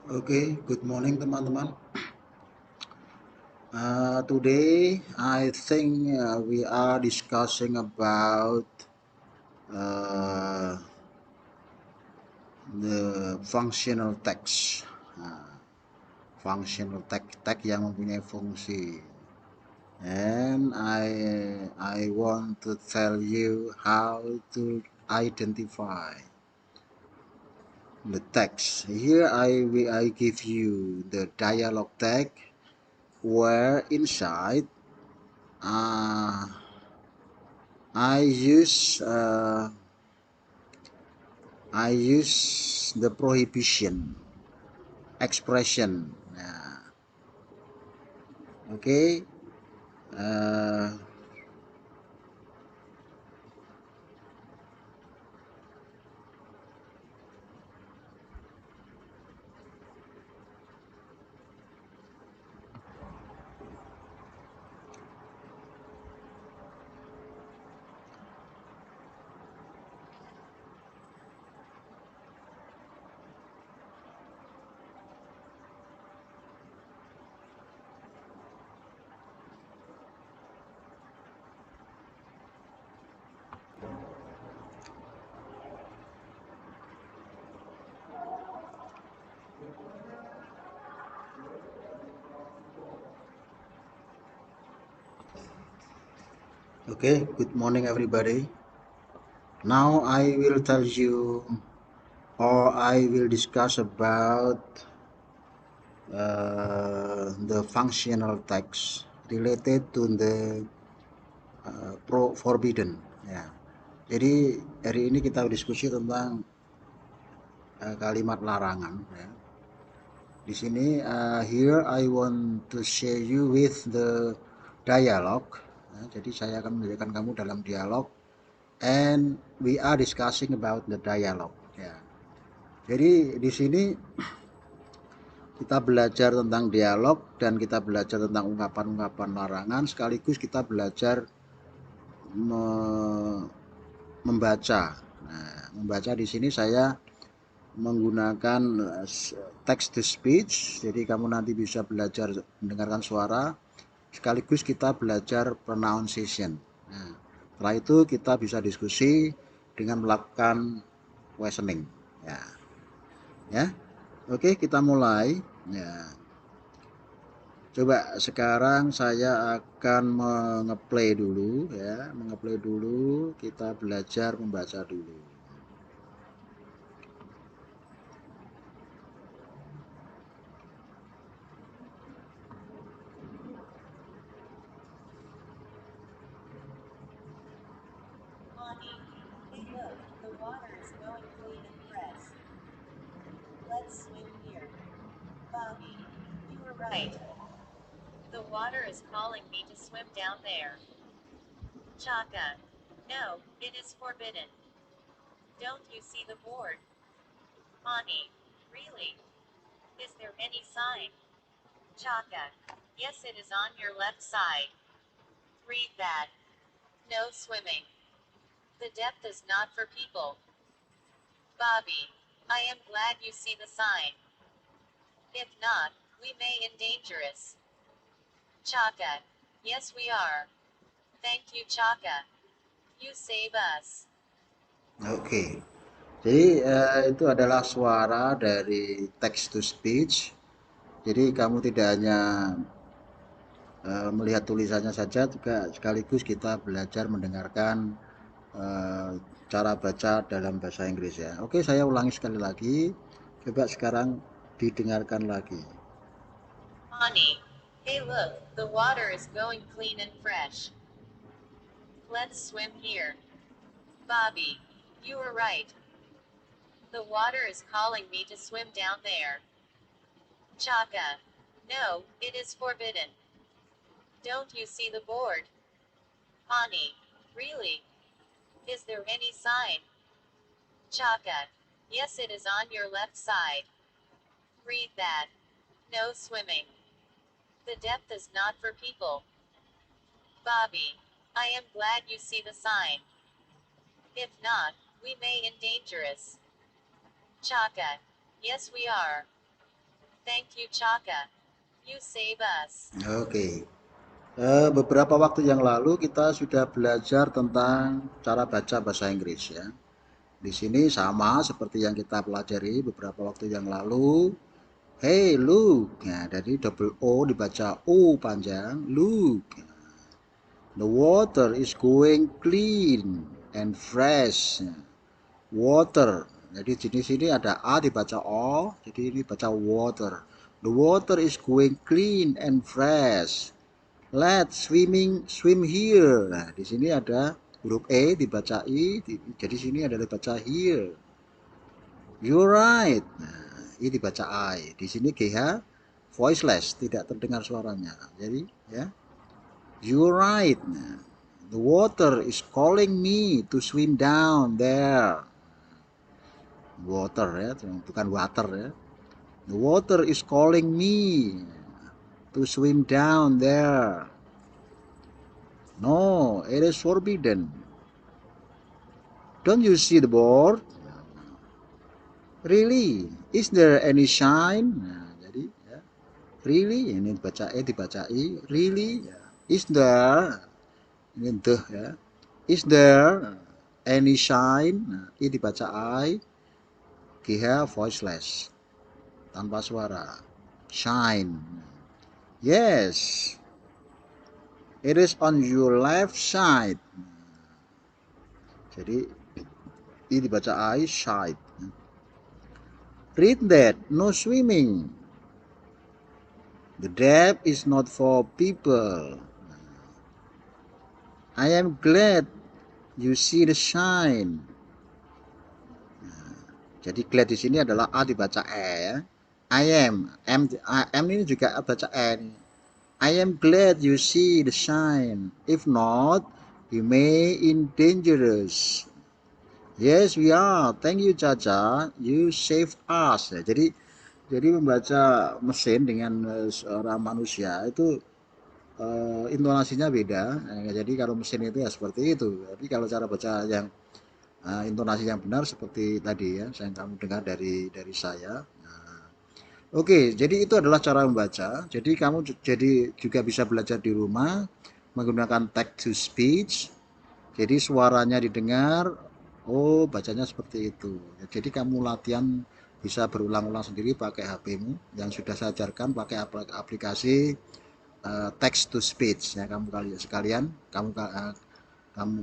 Okay, good morning teman-teman. Today I think we are discussing about uh, the functional text. Functional tag yang mempunyai fungsi. And I want to tell you how to identify the text. Here I give you the dialog tag where inside uh, I use the prohibition expression. Nah, oke. Okay. Uh, okay. Good morning, everybody. Now I will tell you, or I will discuss about the functional text related to the forbidden. Ya. Jadi hari ini kita diskusi tentang kalimat larangan. Ya. Di sini here I want to share you with the dialogue. Jadi saya akan menjadikan kamu dalam dialog and we are discussing about the dialogue. Ya. Jadi di sini kita belajar tentang dialog dan kita belajar tentang ungkapan-ungkapan larangan sekaligus kita belajar membaca. Nah, membaca di sini saya menggunakan text to speech, jadi kamu nanti bisa belajar mendengarkan suara sekaligus kita belajar pronunciation. Nah, setelah itu kita bisa diskusi dengan melakukan questioning. Ya, ya. Oke, kita mulai. Ya. Coba sekarang saya akan mengeplay dulu ya, mengeplay dulu, kita belajar membaca dulu. Bonnie, hey look, the water is going clean and fresh. Let's swim here. Bobby, you were right. The water is calling me to swim down there. Chaka. No, it is forbidden. Don't you see the board? Bonnie. Really? Is there any sign? Chaka. Yes, it is on your left side. Read that. No swimming. The depth is not for people. Bobby. I am glad you see the sign. If not, we may endanger us. Chaka. Yes, we are. Thank you, Chaka. You save us. Oke, jadi itu adalah suara dari text to speech. Jadi kamu tidak hanya melihat tulisannya saja, juga sekaligus kita belajar mendengarkan eh, cara baca dalam bahasa Inggris ya. Oke, saya ulangi sekali lagi. Coba sekarang didengarkan lagi. Ani. Hey, look, the water is going clean and fresh. Let's swim here. Bobby. You were right. The water is calling me to swim down there. Chaka. No, it is forbidden. Don't you see the board? Ani. Really? Is there any sign? Chaka. Yes, it is on your left side. Read that. No swimming. The depth is not for people. Bobby. I am glad you see the sign. If not, we may endanger us. Chaka. Yes, we are. Thank you, Chaka. You save us. Oke. Beberapa waktu yang lalu kita sudah belajar tentang cara baca bahasa Inggris ya. Di sini sama seperti yang kita pelajari beberapa waktu yang lalu. Hey, look. Nah, jadi double O dibaca O panjang. Look. The water is going clean and fresh. Water. Jadi di sini ada A dibaca O, jadi ini baca water. The water is going clean and fresh. Let's swim here. Nah, di sini ada huruf E dibaca I, jadi sini ada dibaca here. You're right. Nah, I dibaca I. Di sini GH voiceless, tidak terdengar suaranya. Jadi ya, you're right. Nah, the water is calling me to swim down there. Water ya, bukan water ya. The water is calling me to swim down there. No, it is forbidden. Don't you see the board? Really? Is there any sign? Nah, jadi ya, really ini dibaca E dibaca I. Really? Is there? Ini the ya. Is there any sign? Nah, I dibaca I. GH voiceless tanpa suara. Shine. Yes. It is on your left side. Jadi I dibaca I side. Read that. No swimming. The depth is not for people. I am glad you see the shine. Jadi glad di sini adalah A dibaca E ya. I am ini juga baca E. I am glad you see the shine. If not, you may in dangerous. Yes, we are. Thank you, Caca. You saved us. Ya, jadi membaca mesin dengan seorang manusia itu intonasinya beda. Jadi kalau mesin itu ya seperti itu. Tapi kalau cara baca yang intonasi yang benar seperti tadi ya, yang kamu dengar dari saya. Oke, jadi itu adalah cara membaca. Jadi kamu jadi juga bisa belajar di rumah menggunakan text to speech. Jadi suaranya didengar, oh bacanya seperti itu. Jadi kamu latihan bisa berulang-ulang sendiri pakai HP-mu yang sudah saya ajarkan pakai aplikasi text to speech ya kamu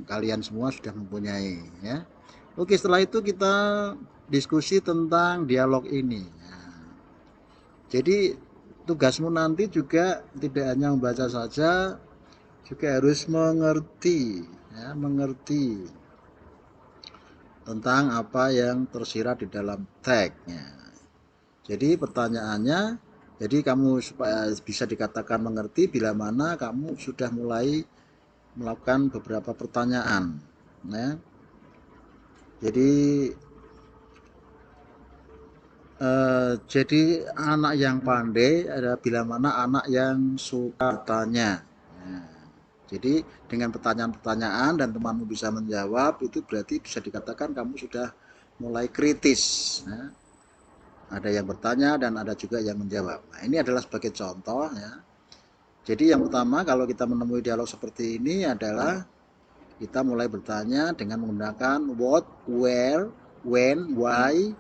kalian semua sudah mempunyai ya. Oke, setelah itu kita diskusi tentang dialog ini. Jadi tugasmu nanti juga tidak hanya membaca saja, juga harus mengerti ya, mengerti tentang apa yang tersirat di dalam tagnya. Jadi pertanyaannya, jadi kamu supaya bisa dikatakan mengerti bila mana kamu sudah mulai melakukan beberapa pertanyaan ya. Jadi anak yang pandai adalah bila mana anak yang suka bertanya. Jadi dengan pertanyaan-pertanyaan dan temanmu bisa menjawab, itu berarti bisa dikatakan kamu sudah mulai kritis ya. Ada yang bertanya dan ada juga yang menjawab. Nah, ini adalah sebagai contoh ya. Jadi yang pertama kalau kita menemui dialog seperti ini adalah kita mulai bertanya dengan menggunakan what, where, when, why,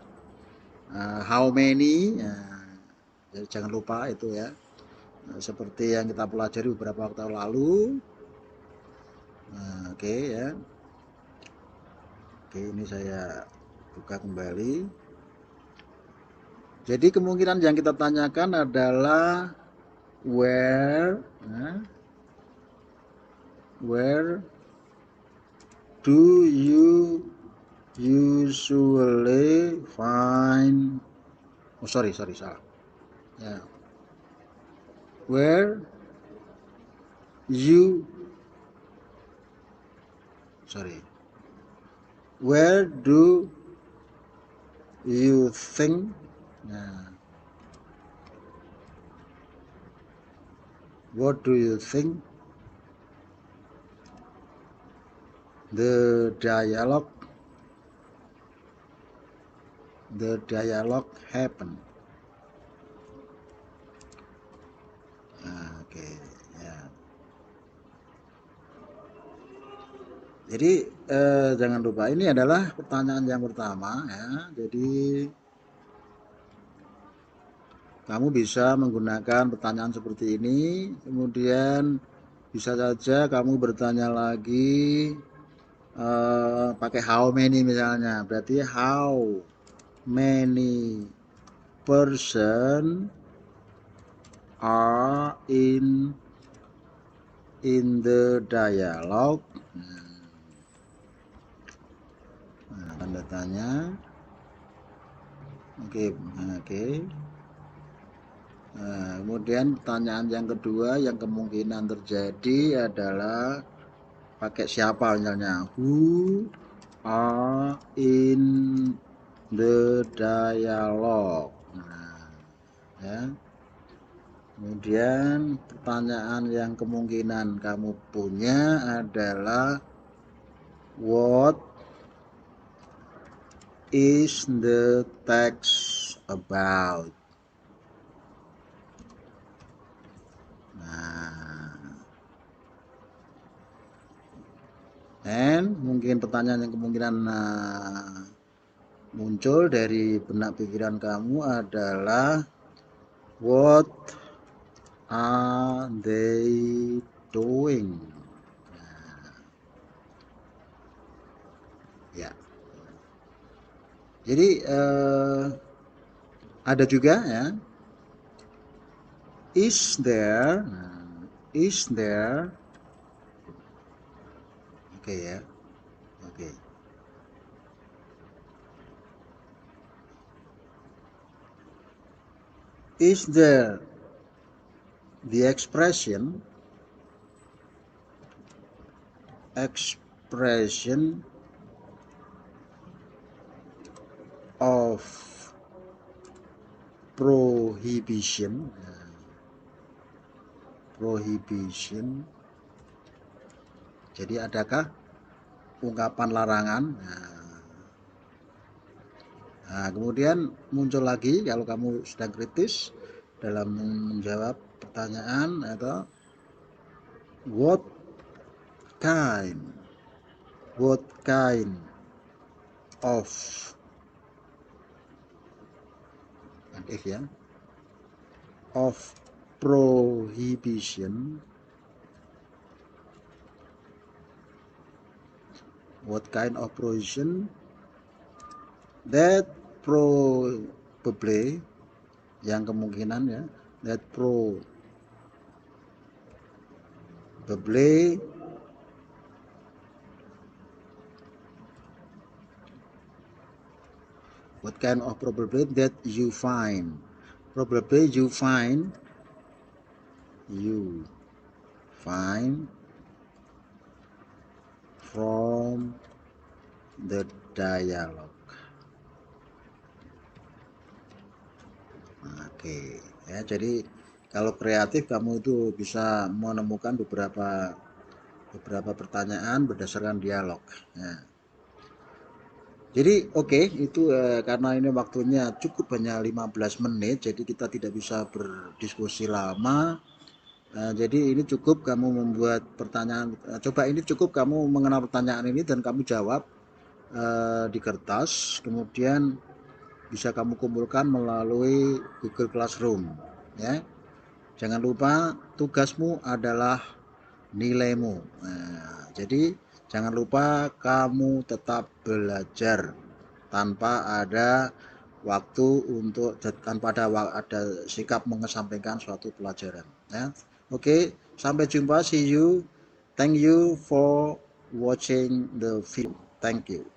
how many. Jadi jangan lupa itu ya. Seperti yang kita pelajari beberapa waktu lalu. Oke ya. Oke, ini saya buka kembali. Jadi kemungkinan yang kita tanyakan adalah where do you usually find salah ya. Where do you think what do you think the dialogue happen? Jadi jangan lupa ini adalah pertanyaan yang pertama ya. Jadi kamu bisa menggunakan pertanyaan seperti ini, kemudian bisa saja kamu bertanya lagi pakai how many misalnya. Berarti how many person are in the dialogue. Nah, tanda tanya. Oke, oke. Nah, kemudian pertanyaan yang kedua yang kemungkinan terjadi adalah pakai siapa misalnya. Who are in the dialogue. Nah, ya. Kemudian pertanyaan yang kemungkinan kamu punya adalah what is the text about? Nah, and mungkin pertanyaan yang kemungkinan muncul dari benak pikiran kamu adalah what are they doing? Ya. Jadi ada juga ya. Is there? Is there? Oke ya. Oke. Is there the expression of prohibition? Prohibition. Jadi adakah ungkapan larangan? Nah, kemudian muncul lagi kalau kamu sedang kritis dalam menjawab pertanyaan atau what kind of if ya of prohibition, what kind of prohibition that probably, yang kemungkinan ya, that probably what kind of probably that you find, probably you find from the dialogue. Oke ya, jadi kalau kreatif kamu itu bisa menemukan beberapa pertanyaan berdasarkan dialog ya. Jadi oke, itu karena ini waktunya cukup hanya 15 menit, jadi kita tidak bisa berdiskusi lama. Jadi ini cukup kamu membuat pertanyaan, coba ini cukup kamu mengenal pertanyaan ini dan kamu jawab di kertas, kemudian bisa kamu kumpulkan melalui Google Classroom ya. Jangan lupa tugasmu adalah nilaimu. Nah, jadi jangan lupa kamu tetap belajar tanpa ada waktu untuk tanpa ada sikap mengesampingkan suatu pelajaran ya. Oke, sampai jumpa, see you. Thank you for watching the video. Thank you.